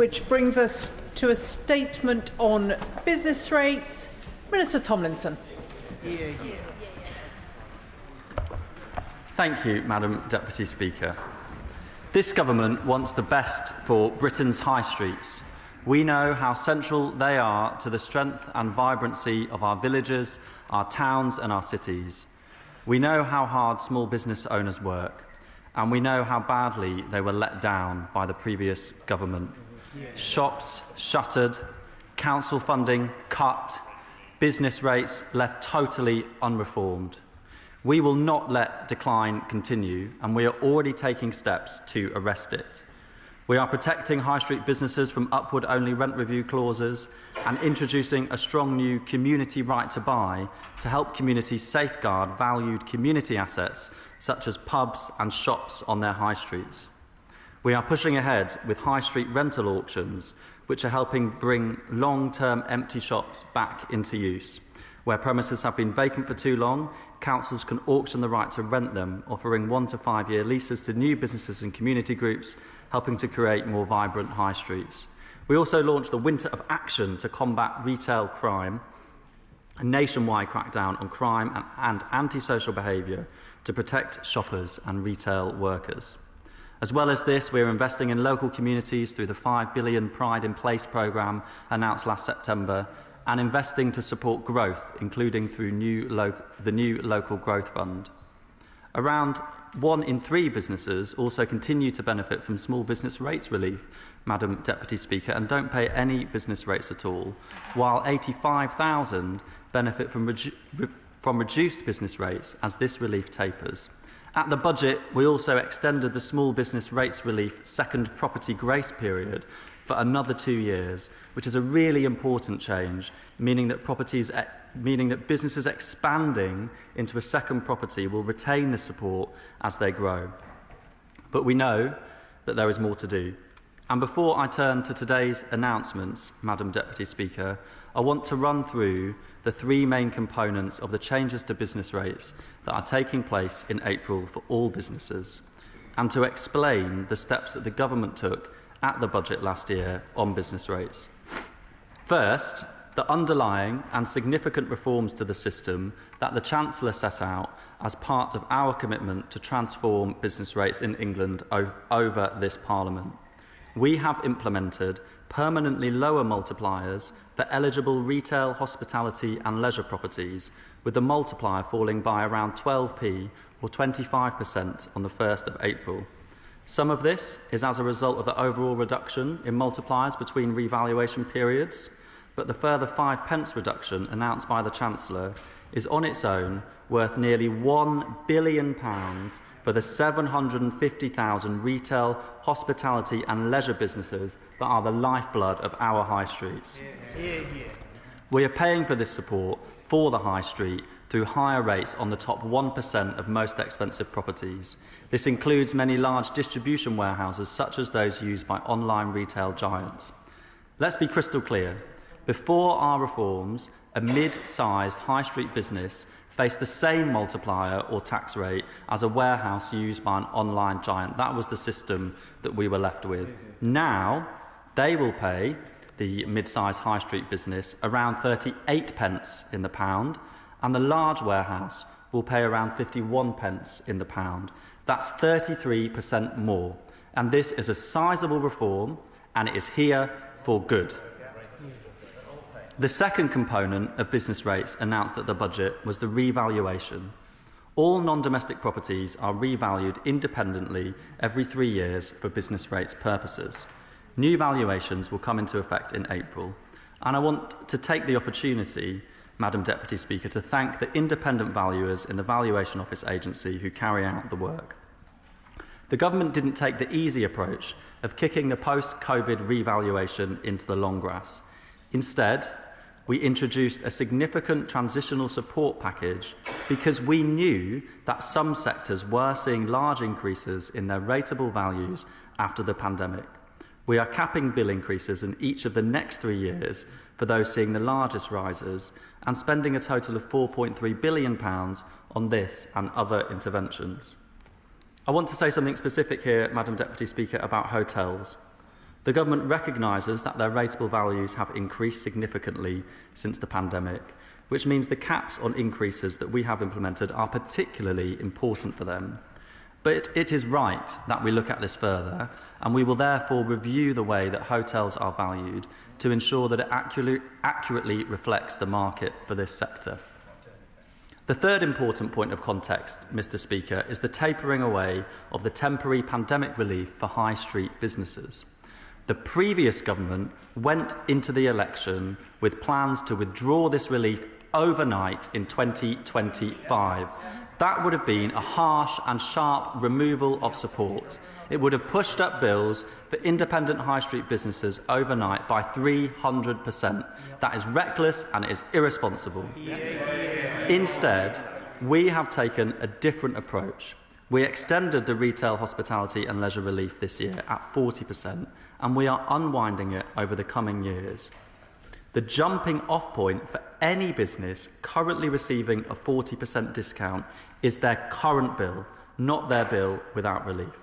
which brings us to a statement on business rates. Minister Tomlinson. Thank you, Madam Deputy Speaker. This government wants the best for Britain's high streets. We know how central they are to the strength and vibrancy of our villages, our towns and our cities. We know how hard small business owners work, and we know how badly they were let down by the previous government. Shops shuttered, council funding cut, business rates left totally unreformed. We will not let decline continue, and we are already taking steps to arrest it. We are protecting high street businesses from upward-only rent review clauses and introducing a strong new community right to buy to help communities safeguard valued community assets such as pubs and shops on their high streets. We are pushing ahead with high street rental auctions, which are helping bring long-term empty shops back into use. Where premises have been vacant for too long, councils can auction the right to rent them, offering 1 to 5 year leases to new businesses and community groups, helping to create more vibrant high streets. We also launched the Winter of Action to combat retail crime, a nationwide crackdown on crime and antisocial behaviour to protect shoppers and retail workers. As well as this, we are investing in local communities through the £5 billion Pride in Place programme announced last September, and investing to support growth, including through the new Local Growth Fund. Around 1 in 3 businesses also continue to benefit from small business rates relief, Madam Deputy Speaker, and don't pay any business rates at all, while 85,000 benefit from reduced business rates as this relief tapers. At the budget, we also extended the small business rates relief second property grace period for another 2 years, which is a really important change, meaning that businesses expanding into a second property will retain the support as they grow. But we know that there is more to do. And before I turn to today's announcements, Madam Deputy Speaker, I want to run through the 3 main components of the changes to business rates that are taking place in April for all businesses, and to explain the steps that the government took at the budget last year on business rates. First, the underlying and significant reforms to the system that the Chancellor set out as part of our commitment to transform business rates in England over this Parliament. We have implemented permanently lower multipliers for eligible retail, hospitality and leisure properties, with the multiplier falling by around 12p or 25% on the 1st of April. Some of this is as a result of the overall reduction in multipliers between revaluation periods, but the further 5 pence reduction announced by the Chancellor is on its own worth nearly £1 billion for the 750,000 retail, hospitality and leisure businesses that are the lifeblood of our high streets. We are paying for this support for the high street through higher rates on the top 1% of most expensive properties. This includes many large distribution warehouses, such as those used by online retail giants. Let's be crystal clear. Before our reforms, a mid-sized high street business faced the same multiplier or tax rate as a warehouse used by an online giant. That was the system that we were left with. Now, they will pay, the mid-sized high street business, around 38 pence in the pound, and the large warehouse will pay around 51 pence in the pound. That's 33% more. And this is a sizable reform, and it is here for good. The second component of business rates announced at the budget was the revaluation. All non-domestic properties are revalued independently every 3 years for business rates purposes. New valuations will come into effect in April. And I want to take the opportunity, Madam Deputy Speaker, to thank the independent valuers in the Valuation Office Agency who carry out the work. The government didn't take the easy approach of kicking the post-COVID revaluation into the long grass. Instead, we introduced a significant transitional support package because we knew that some sectors were seeing large increases in their rateable values after the pandemic. We are capping bill increases in each of the next 3 years for those seeing the largest rises and spending a total of £4.3 billion on this and other interventions. I want to say something specific here, Madam Deputy Speaker, about hotels. The government recognises that their rateable values have increased significantly since the pandemic, which means the caps on increases that we have implemented are particularly important for them. But it is right that we look at this further, and we will therefore review the way that hotels are valued to ensure that it accurately reflects the market for this sector. The third important point of context, Mr. Speaker, is the tapering away of the temporary pandemic relief for high street businesses. The previous government went into the election with plans to withdraw this relief overnight in 2025. That would have been a harsh and sharp removal of support. It would have pushed up bills for independent high street businesses overnight by 300%. That is reckless and it is irresponsible. Instead, we have taken a different approach. We extended the retail, hospitality and leisure relief this year at 40%, and we are unwinding it over the coming years. The jumping off point for any business currently receiving a 40% discount is their current bill, not their bill without relief.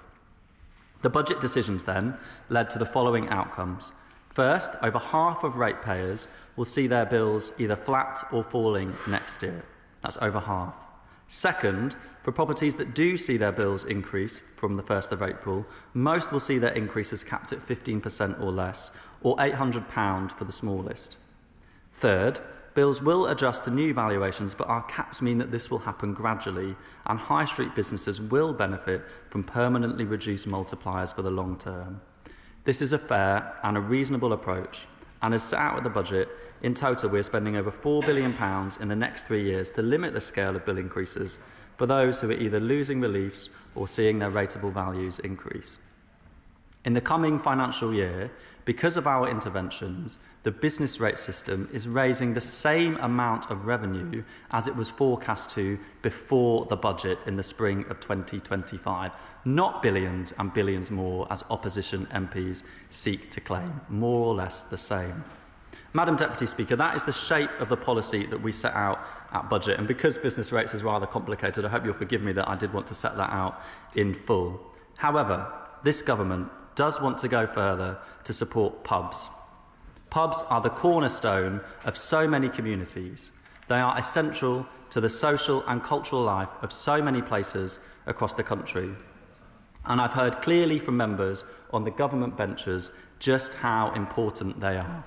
The budget decisions then led to the following outcomes. First, over half of ratepayers will see their bills either flat or falling next year. That's over half. Second, for properties that do see their bills increase from the 1st of April, most will see their increases capped at 15% or less, or £800 for the smallest. Third, bills will adjust to new valuations, but our caps mean that this will happen gradually, and high street businesses will benefit from permanently reduced multipliers for the long term. This is a fair and a reasonable approach, and as set out with the budget, in total we are spending over £4 billion in the next 3 years to limit the scale of bill increases for those who are either losing reliefs or seeing their rateable values increase. In the coming financial year, because of our interventions, the business rate system is raising the same amount of revenue as it was forecast to before the budget in the spring of 2025, not billions and billions more as opposition MPs seek to claim, more or less the same. Madam Deputy Speaker, that is the shape of the policy that we set out at budget, and because business rates is rather complicated, I hope you'll forgive me that I did want to set that out in full. However, this government does want to go further to support pubs. Pubs are the cornerstone of so many communities. They are essential to the social and cultural life of so many places across the country. And I've heard clearly from members on the government benches just how important they are.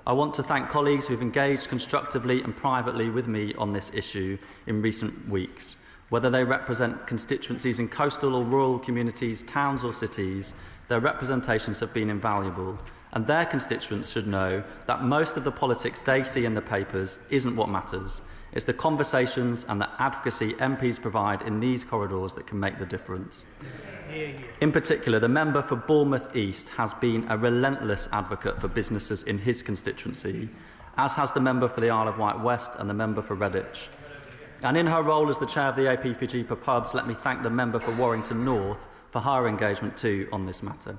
I want to thank colleagues who have engaged constructively and privately with me on this issue in recent weeks. Whether they represent constituencies in coastal or rural communities, towns or cities, their representations have been invaluable, and their constituents should know that most of the politics they see in the papers isn't what matters. It's the conversations and the advocacy MPs provide in these corridors that can make the difference. In particular, the member for Bournemouth East has been a relentless advocate for businesses in his constituency, as has the member for the Isle of Wight West and the member for Redditch. And in her role as the chair of the APPG for pubs, let me thank the member for Warrington North for her engagement too on this matter.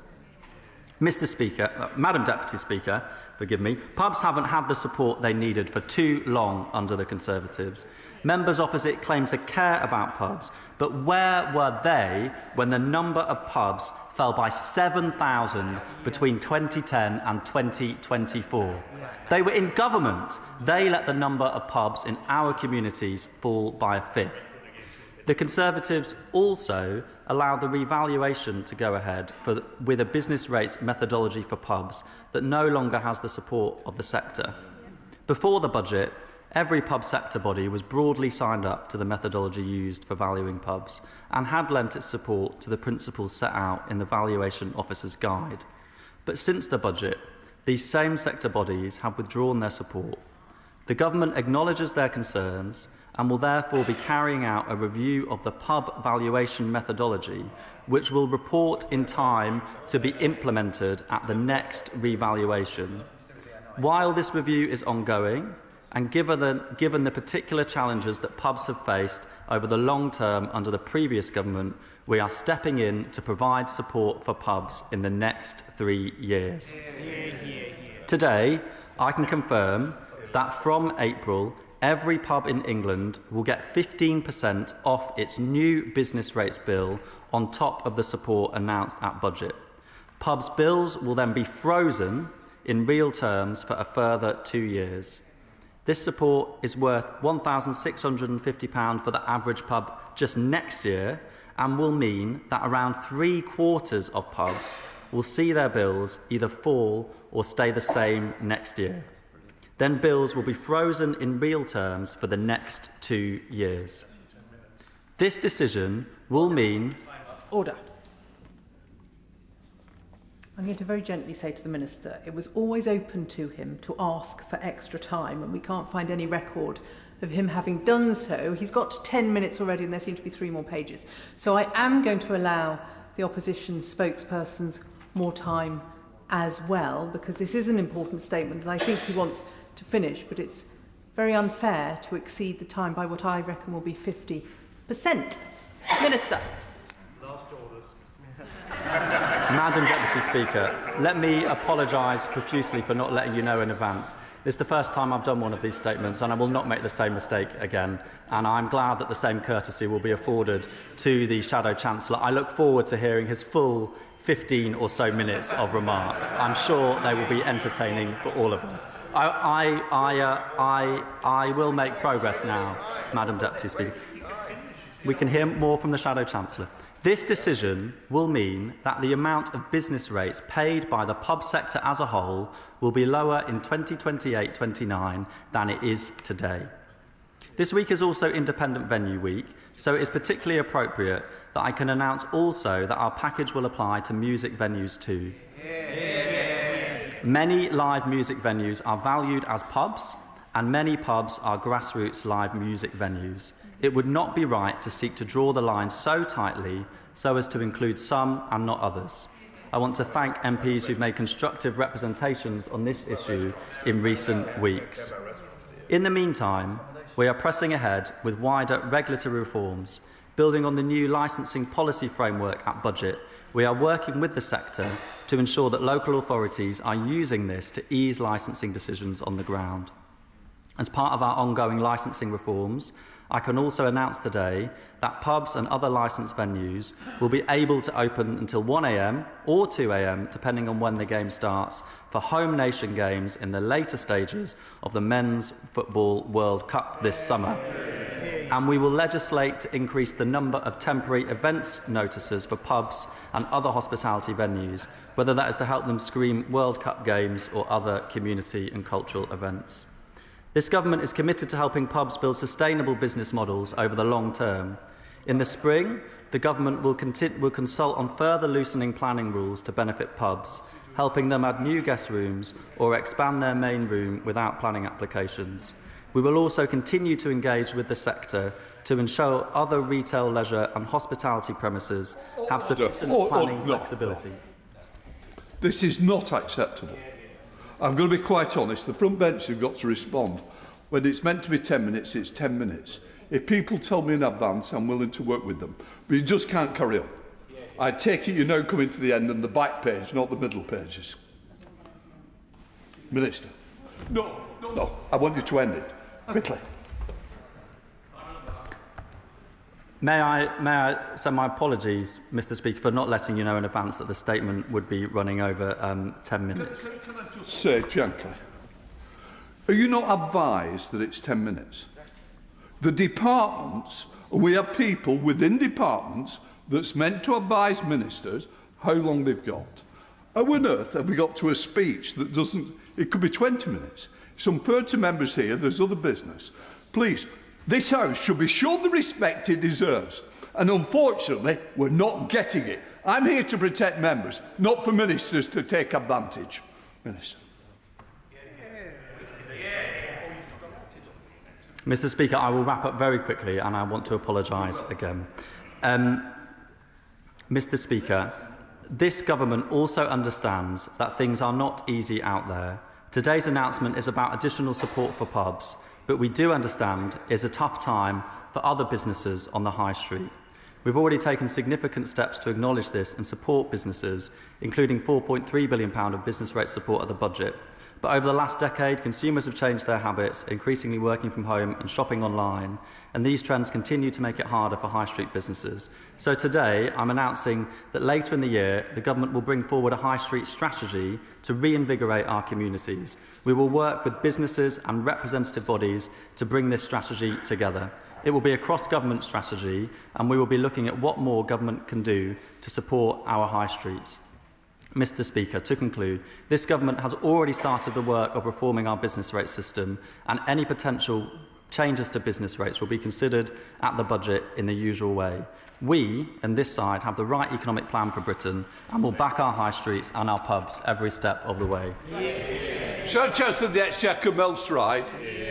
Madam Deputy Speaker, forgive me, pubs haven't had the support they needed for too long under the Conservatives. Members opposite claim to care about pubs, but where were they when the number of pubs fell by 7,000 between 2010 and 2024? They were in government. They let the number of pubs in our communities fall by a fifth. The Conservatives also allowed the revaluation to go ahead with a business rates methodology for pubs that no longer has the support of the sector. Before the budget, every pub sector body was broadly signed up to the methodology used for valuing pubs and had lent its support to the principles set out in the Valuation Officer's Guide. But since the budget, these same sector bodies have withdrawn their support. The government acknowledges their concerns and will therefore be carrying out a review of the pub valuation methodology, which will report in time to be implemented at the next revaluation. While this review is ongoing, and given the particular challenges that pubs have faced over the long term under the previous government, we are stepping in to provide support for pubs in the next 3 years. Today, I can confirm that from April, every pub in England will get 15% off its new business rates bill on top of the support announced at budget. Pubs' bills will then be frozen in real terms for a further 2 years. This support is worth £1,650 for the average pub just next year and will mean that around 3/4 of pubs will see their bills either fall or stay the same next year. Then bills will be frozen in real terms for the next 2 years. This decision will mean... Order. I'm going to very gently say to the Minister, it was always open to him to ask for extra time, and we can't find any record of him having done so. He's got 10 minutes already, and there seem to be 3 more pages. So I am going to allow the opposition spokespersons more time as well, because this is an important statement, and I think he wants to finish, but it's very unfair to exceed the time by what I reckon will be 50%. Minister. Madam Deputy Speaker, let me apologise profusely for not letting you know in advance. It's the first time I've done one of these statements, and I will not make the same mistake again. And I'm glad that the same courtesy will be afforded to the Shadow Chancellor. I look forward to hearing his full 15 or so minutes of remarks. I'm sure they will be entertaining for all of us. I will make progress now, Madam Deputy Speaker. We can hear more from the Shadow Chancellor. This decision will mean that the amount of business rates paid by the pub sector as a whole will be lower in 2028-29 than it is today. This week is also Independent Venue Week, so it is particularly appropriate that I can announce also that our package will apply to music venues too. Many live music venues are valued as pubs, and many pubs are grassroots live music venues. It would not be right to seek to draw the line so tightly so as to include some and not others. I want to thank MPs who've made constructive representations on this issue in recent weeks. In the meantime, we are pressing ahead with wider regulatory reforms. Building on the new licensing policy framework at budget, we are working with the sector to ensure that local authorities are using this to ease licensing decisions on the ground. As part of our ongoing licensing reforms, I can also announce today that pubs and other licensed venues will be able to open until 1 a.m. or 2 a.m, depending on when the game starts, for home nation games in the later stages of the Men's Football World Cup this summer. And we will legislate to increase the number of temporary events notices for pubs and other hospitality venues, whether that is to help them screen World Cup games or other community and cultural events. This government is committed to helping pubs build sustainable business models over the long term. In the spring, the government will consult on further loosening planning rules to benefit pubs, helping them add new guest rooms or expand their main room without planning applications. We will also continue to engage with the sector to ensure other retail, leisure and hospitality premises have sufficient planning flexibility. This is not acceptable. I'm going to be quite honest, the front bench have got to respond. When it's meant to be 10 minutes, it's 10 minutes. If people tell me in advance, I'm willing to work with them. But you just can't carry on. I take it you're now coming to the end and the back page, not the middle pages. Minister. No, I want you to end it. Quickly. May I send my apologies, Mr. Speaker, for not letting you know in advance that the statement would be running over 10 minutes. Can I just say gently, are you not advised that it's 10 minutes? The departments, we have people within departments that's meant to advise ministers how long they've got. How on earth have we got to a speech that doesn't, it could be 20 minutes. It's unfair to members here, there's other business. Please, this House should be shown the respect it deserves. And unfortunately, we're not getting it. I'm here to protect members, not for ministers to take advantage. Minister. Mr. Speaker, I will wrap up very quickly and I want to apologise again. Mr. Speaker, this government also understands that things are not easy out there. Today's announcement is about additional support for pubs, but we do understand it's a tough time for other businesses on the high street. We've already taken significant steps to acknowledge this and support businesses, including £4.3 billion of business rate support at the budget. But over the last decade, consumers have changed their habits, increasingly working from home and shopping online, and these trends continue to make it harder for high street businesses. So today, I'm announcing that later in the year, the government will bring forward a high street strategy to reinvigorate our communities. We will work with businesses and representative bodies to bring this strategy together. It will be a cross-government strategy, and we will be looking at what more government can do to support our high streets. Mr. Speaker, to conclude, this government has already started the work of reforming our business rate system, and any potential changes to business rates will be considered at the budget in the usual way. We, and this side, have the right economic plan for Britain and will back our high streets and our pubs every step of the way. Shall Chancellor of the Exchequer Milstride?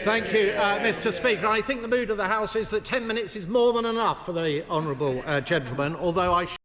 Thank you, Mr. Speaker. I think the mood of the House is that 10 minutes is more than enough for the honourable gentleman, although I should